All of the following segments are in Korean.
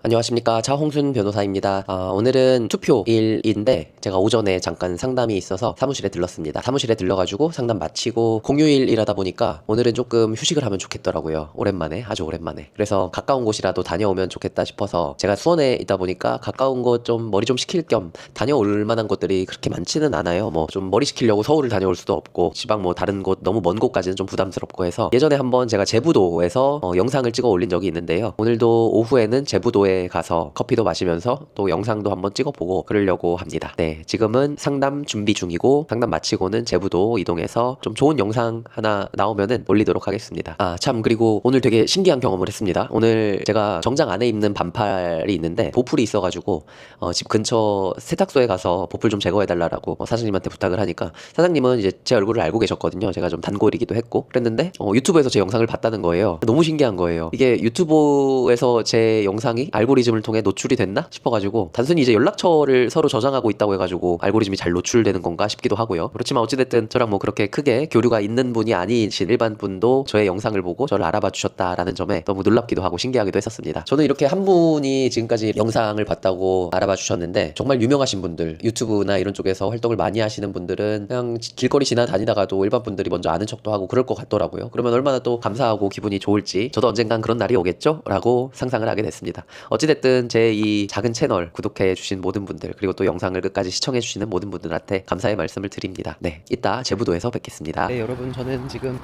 안녕하십니까. 차홍순 변호사입니다. 오늘은 투표일인데 제가 오전에 잠깐 상담이 있어서 사무실에 들렀습니다. 사무실에 들러가지고 상담 마치고 공휴일이라다 보니까 오늘은 조금 휴식을 하면 좋겠더라고요. 오랜만에, 아주 오랜만에. 그래서 가까운 곳이라도 다녀오면 좋겠다 싶어서 제가 수원에 있다 보니까 가까운 곳 좀 머리 좀 식힐 겸 다녀올 만한 곳들이 그렇게 많지는 않아요. 뭐 좀 머리 식히려고 서울을 다녀올 수도 없고 지방 뭐 다른 곳 너무 먼 곳까지는 좀 부담스럽고 해서 예전에 한번 제가 제부도에서 영상을 찍어 올린 적이 있는데요. 오늘도 오후에는 제부도에 가서 커피도 마시면서 또 영상도 한번 찍어보고 그러려고 합니다. 네, 지금은 상담 준비 중이고 상담 마치고는 제부도 이동해서 좀 좋은 영상 하나 나오면은 올리도록 하겠습니다. 참, 그리고 오늘 되게 신기한 경험을 했습니다. 오늘 제가 정장 안에 입는 반팔이 있는데 보풀이 있어가지고 집 근처 세탁소에 가서 보풀 좀 제거해달라고 사장님한테 부탁을 하니까 사장님은 이제 제 얼굴을 알고 계셨거든요. 제가 좀 단골이기도 했고 그랬는데 유튜브에서 제 영상을 봤다는 거예요. 너무 신기한 거예요. 이게 유튜브에서 제 영상이 알고리즘을 통해 노출이 됐나 싶어가지고 단순히 이제 연락처를 서로 저장하고 있다고 해가지고 알고리즘이 잘 노출되는 건가 싶기도 하고요. 그렇지만 어찌됐든 저랑 뭐 그렇게 크게 교류가 있는 분이 아니신 일반 분도 저의 영상을 보고 저를 알아봐 주셨다라는 점에 너무 놀랍기도 하고 신기하기도 했었습니다. 저는 이렇게 한 분이 지금까지 영상을 봤다고 알아봐 주셨는데 정말 유명하신 분들, 유튜브나 이런 쪽에서 활동을 많이 하시는 분들은 그냥 길거리 지나다니다가도 일반 분들이 먼저 아는 척도 하고 그럴 것 같더라고요. 그러면 얼마나 또 감사하고 기분이 좋을지 저도 언젠간 그런 날이 오겠죠? 라고 상상을 하게 됐습니다. 어찌됐든 제 이 작은 채널 구독해 주신 모든 분들 그리고 또 영상을 끝까지 시청해 주시는 모든 분들한테 감사의 말씀을 드립니다. 네, 이따 제부도에서 뵙겠습니다. 네, 여러분, 저는 지금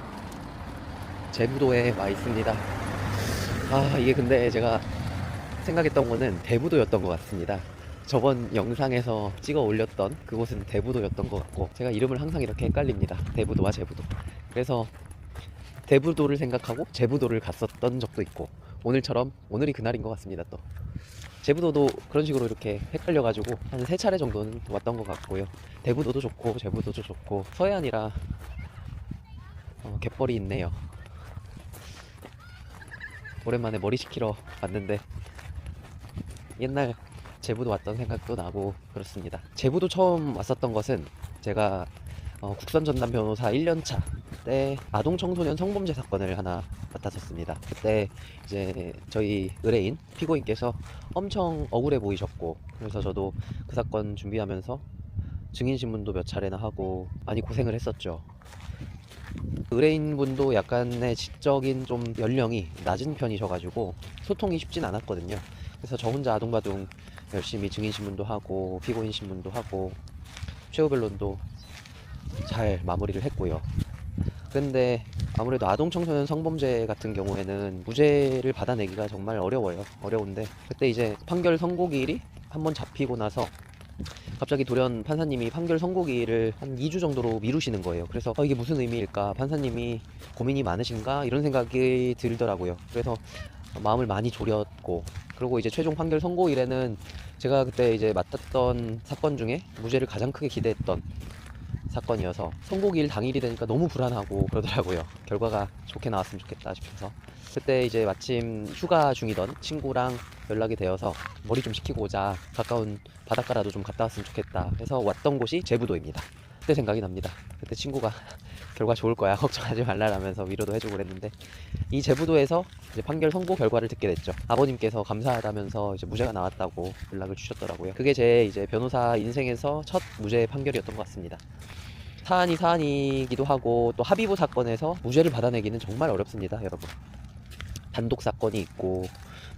제부도에 와 있습니다. 이게 근데 제가 생각했던 거는 대부도였던 것 같습니다. 저번 영상에서 찍어 올렸던 그곳은 대부도였던 것 같고 제가 이름을 항상 이렇게 헷갈립니다. 대부도와 제부도. 그래서 대부도를 생각하고 제부도를 갔었던 적도 있고 오늘처럼 오늘이 그날인 것 같습니다. 또 제부도도 그런 식으로 이렇게 헷갈려가지고 한 3차례 정도는 왔던 것 같고요. 대부도도 좋고 제부도도 좋고 서해안이라 갯벌이 있네요. 오랜만에 머리 식히러 왔는데 옛날 제부도 왔던 생각도 나고 그렇습니다. 제부도 처음 왔었던 것은 제가 국선 전담 변호사 1년차 때 아동 청소년 성범죄 사건을 하나 맡았었습니다. 그때 이제 저희 의뢰인 피고인께서 엄청 억울해 보이셨고 그래서 저도 그 사건 준비하면서 증인신문도 몇 차례나 하고 많이 고생을 했었죠. 의뢰인분도 약간의 지적인 좀 연령이 낮은 편이셔가지고 소통이 쉽진 않았거든요. 그래서 저 혼자 아둥바둥 열심히 증인신문도 하고 피고인신문도 하고 최후변론도 잘 마무리를 했고요. 근데 아무래도 아동 청소년 성범죄 같은 경우에는 무죄를 받아내기가 정말 어려운데 그때 이제 판결 선고기일이 한번 잡히고 나서 갑자기 돌연 판사님이 판결 선고기일을 한 2주 정도로 미루시는 거예요. 그래서 이게 무슨 의미일까? 판사님이 고민이 많으신가? 이런 생각이 들더라고요. 그래서 마음을 많이 졸였고 그리고 이제 최종 판결 선고일에는 제가 그때 이제 맡았던 사건 중에 무죄를 가장 크게 기대했던 사건이어서 선고기일 당일이 되니까 너무 불안하고 그러더라고요. 결과가 좋게 나왔으면 좋겠다 싶어서 그때 이제 마침 휴가 중이던 친구랑 연락이 되어서 머리 좀 식히고 오자, 가까운 바닷가라도 좀 갔다 왔으면 좋겠다 해서 왔던 곳이 제부도입니다. 그때 생각이 납니다. 그때 친구가 결과 좋을 거야, 걱정하지 말라라면서 위로도 해주고 그랬는데 이 제부도에서 이제 판결 선고 결과를 듣게 됐죠. 아버님께서 감사하다면서 이제 무죄가 나왔다고 연락을 주셨더라고요. 그게 제 이제 변호사 인생에서 첫 무죄 판결이었던 것 같습니다. 사안이 사안이기도 하고 또 합의부 사건에서 무죄를 받아내기는 정말 어렵습니다, 여러분. 단독 사건이 있고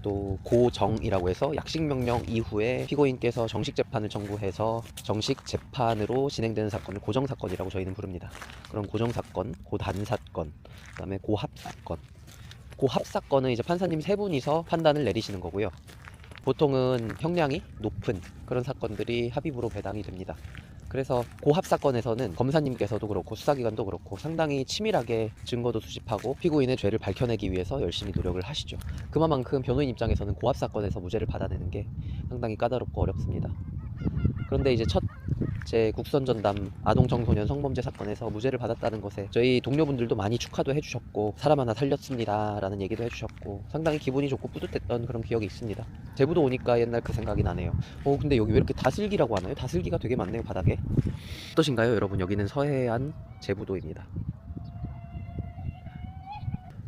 또 고정이라고 해서 약식 명령 이후에 피고인께서 정식 재판을 청구해서 정식 재판으로 진행되는 사건을 고정 사건이라고 저희는 부릅니다. 그럼 고정 사건, 고단 사건, 그다음에 고합 사건. 고합 사건은 이제 판사님 3분이서 판단을 내리시는 거고요. 보통은 형량이 높은 그런 사건들이 합의부로 배당이 됩니다. 그래서 고합 사건에서는 검사님께서도 그렇고 수사기관도 그렇고 상당히 치밀하게 증거도 수집하고 피고인의 죄를 밝혀내기 위해서 열심히 노력을 하시죠. 그만큼 변호인 입장에서는 고합 사건에서 무죄를 받아내는 게 상당히 까다롭고 어렵습니다. 그런데 이제 첫 제 국선 전담 아동 청소년 성범죄 사건에서 무죄를 받았다는 것에 저희 동료분들도 많이 축하도 해주셨고 사람 하나 살렸습니다 라는 얘기도 해주셨고 상당히 기분이 좋고 뿌듯했던 그런 기억이 있습니다. 제부도 오니까 옛날 그 생각이 나네요. 근데 여기 왜 이렇게 다슬기라고 하나요? 다슬기가 되게 많네요, 바닥에. 어떠신가요, 여러분? 여기는 서해안 제부도입니다.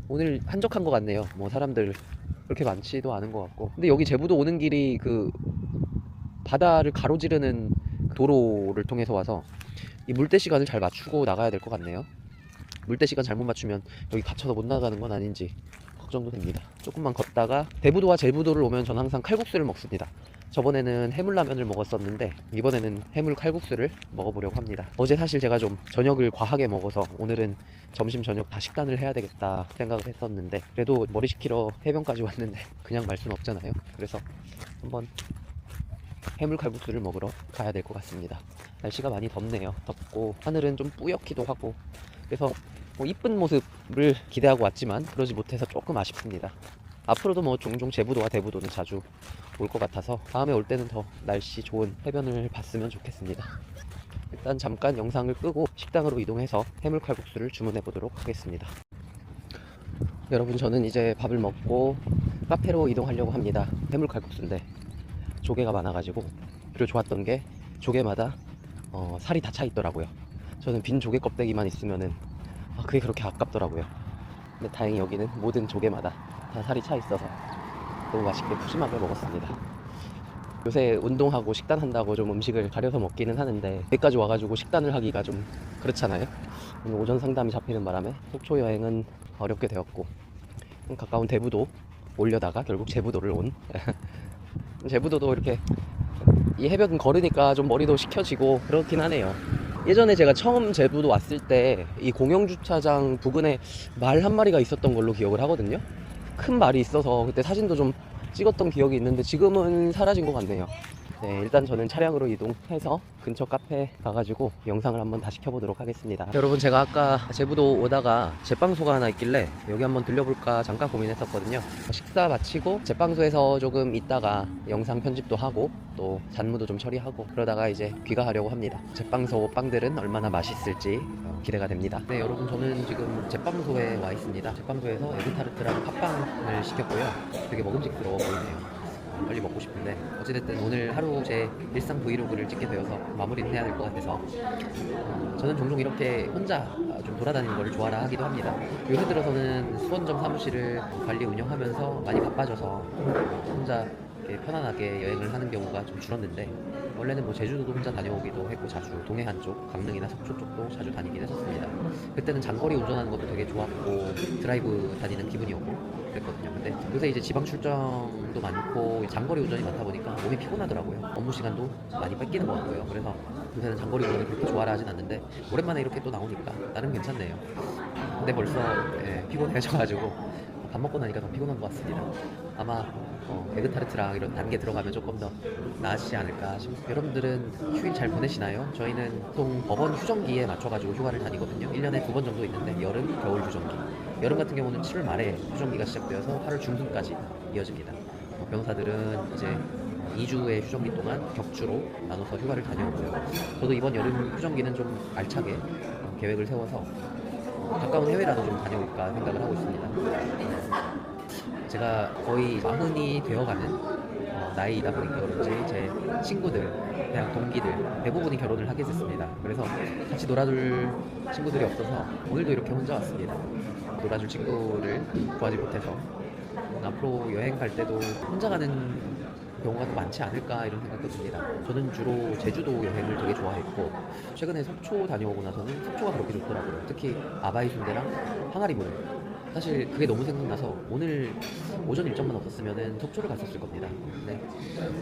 오늘 한적한 것 같네요. 뭐 사람들 그렇게 많지도 않은 것 같고. 근데 여기 제부도 오는 길이 그 바다를 가로지르는 도로를 통해서 와서 이 물때 시간을 잘 맞추고 나가야 될 것 같네요. 물때 시간 잘못 맞추면 여기 갇혀서 못 나가는 건 아닌지 걱정도 됩니다. 조금만 걷다가 대부도와 제부도를 오면 전 항상 칼국수를 먹습니다. 저번에는 해물라면을 먹었었는데 이번에는 해물 칼국수를 먹어보려고 합니다. 어제 사실 제가 좀 저녁을 과하게 먹어서 오늘은 점심 저녁 다 식단을 해야 되겠다 생각을 했었는데, 그래도 머리 식히러 해변까지 왔는데 그냥 말 수는 없잖아요. 그래서 한번 해물 칼국수를 먹으러 가야 될 것 같습니다. 날씨가 많이 덥네요. 덥고 하늘은 좀 뿌옇기도 하고, 그래서 뭐 이쁜 모습을 기대하고 왔지만 그러지 못해서 조금 아쉽습니다. 앞으로도 뭐 종종 제부도와 대부도는 자주 올 것 같아서 다음에 올 때는 더 날씨 좋은 해변을 봤으면 좋겠습니다. 일단 잠깐 영상을 끄고 식당으로 이동해서 해물 칼국수를 주문해 보도록 하겠습니다. 여러분, 저는 이제 밥을 먹고 카페로 이동하려고 합니다. 해물 칼국수인데 조개가 많아가지고, 그리고 좋았던 게 조개마다 살이 다 차 있더라고요. 저는 빈 조개 껍데기만 있으면은 그게 그렇게 아깝더라고요. 근데 다행히 여기는 모든 조개마다 다 살이 차 있어서 너무 맛있게 푸짐하게 먹었습니다. 요새 운동하고 식단한다고 좀 음식을 가려서 먹기는 하는데 여기까지 와가지고 식단을 하기가 좀 그렇잖아요. 오늘 오전 상담이 잡히는 바람에 속초 여행은 어렵게 되었고, 가까운 대부도 올려다가 결국 제부도를 온 제부도도 이렇게 이 해변 걸으니까 좀 머리도 식혀지고 그렇긴 하네요. 예전에 제가 처음 제부도 왔을 때 이 공영주차장 부근에 말 한 마리가 있었던 걸로 기억을 하거든요. 큰 말이 있어서 그때 사진도 좀 찍었던 기억이 있는데 지금은 사라진 것 같네요. 네, 일단 저는 차량으로 이동해서 근처 카페 가가지고 영상을 한번 다시 켜보도록 하겠습니다. 여러분, 제가 아까 제부도 오다가 제빵소가 하나 있길래 여기 한번 들려볼까 잠깐 고민했었거든요. 식사 마치고 제빵소에서 조금 있다가 영상 편집도 하고 또 잔무도 좀 처리하고 그러다가 이제 귀가하려고 합니다. 제빵소 빵들은 얼마나 맛있을지 기대가 됩니다. 네, 여러분, 저는 지금 제빵소에 와 있습니다. 제빵소에서 에그타르트랑 팥빵을 시켰고요. 되게 먹음직스러워 보이네요. 빨리 먹고 싶은데 어찌됐든 오늘 하루 제 일상 브이로그를 찍게 되어서 마무리는 해야 될 것 같아서 저는 종종 이렇게 혼자 좀 돌아다니는 걸 좋아라 하기도 합니다. 요새 들어서는 수원점 사무실을 관리 운영하면서 많이 바빠져서 혼자 이렇게 편안하게 여행을 하는 경우가 좀 줄었는데, 원래는 뭐 제주도도 혼자 다녀오기도 했고 자주 동해안 쪽, 강릉이나 속초 쪽도 자주 다니긴 했었습니다. 그때는 장거리 운전하는 것도 되게 좋았고 드라이브 다니는 기분이 오고 그랬거든요. 근데 요새 이제 지방 출장도 많고 장거리 운전이 많다 보니까 몸이 피곤하더라고요. 업무 시간도 많이 뺏기는 것 같고요. 그래서 요새는 장거리 운전을 그렇게 좋아라 하진 않는데 오랜만에 이렇게 또 나오니까 나름 괜찮네요. 근데 벌써 피곤해져가지고 밥 먹고 나니까 더 피곤한 것 같습니다. 아마 에그타르트랑 이런 단계 들어가면 조금 더 나아지지 않을까 싶습니다. 여러분들은 휴일 잘 보내시나요? 저희는 보통 법원 휴정기에 맞춰가지고 휴가를 다니거든요. 1년에 2번 정도 있는데 여름, 겨울 휴정기. 여름 같은 경우는 7월 말에 휴정기가 시작되어서 8월 중순까지 이어집니다. 변호사들은 이제 2주의 휴정기 동안 격주로 나눠서 휴가를 다녀오고요. 저도 이번 여름 휴정기는 좀 알차게 계획을 세워서 가까운 해외라도 좀 다녀올까 생각을 하고 있습니다. 제가 거의 마흔이 되어가는 나이이다 보니까 그런지 제 친구들, 대학 동기들 대부분이 결혼을 하게 됐습니다. 그래서 같이 놀아줄 친구들이 없어서 오늘도 이렇게 혼자 왔습니다. 놀아줄 친구를 구하지 못해서 앞으로 여행 갈 때도 혼자 가는 경우가 더 많지 않을까 이런 생각도 듭니다. 저는 주로 제주도 여행을 되게 좋아했고 최근에 속초 다녀오고 나서는 속초가 그렇게 좋더라고요. 특히 아바이 순대랑 항아리 물. 사실 그게 너무 생각나서 오늘 오전 일정만 없었으면 속초를 갔었을 겁니다. 근데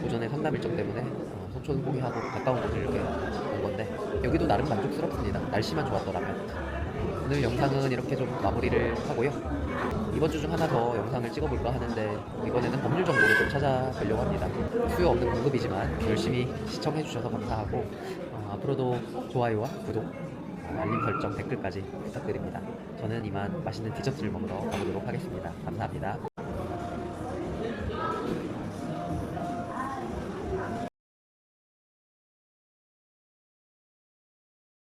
오전에 상담 일정 때문에 속초는 포기하고 가까운 곳을 이렇게 온 건데 여기도 나름 만족스럽습니다. 날씨만 좋았더라면. 오늘 영상은 이렇게 좀 마무리를 하고요. 이번 주 중 하나 더 영상을 찍어볼까 하는데 이번에는 법률 정보를 좀 찾아보려고 합니다. 수요 없는 공급이지만 열심히 시청해주셔서 감사하고 앞으로도 좋아요와 구독, 알림 설정, 댓글까지 부탁드립니다. 저는 이만 맛있는 디저트를 먹으러 가보도록 하겠습니다. 감사합니다.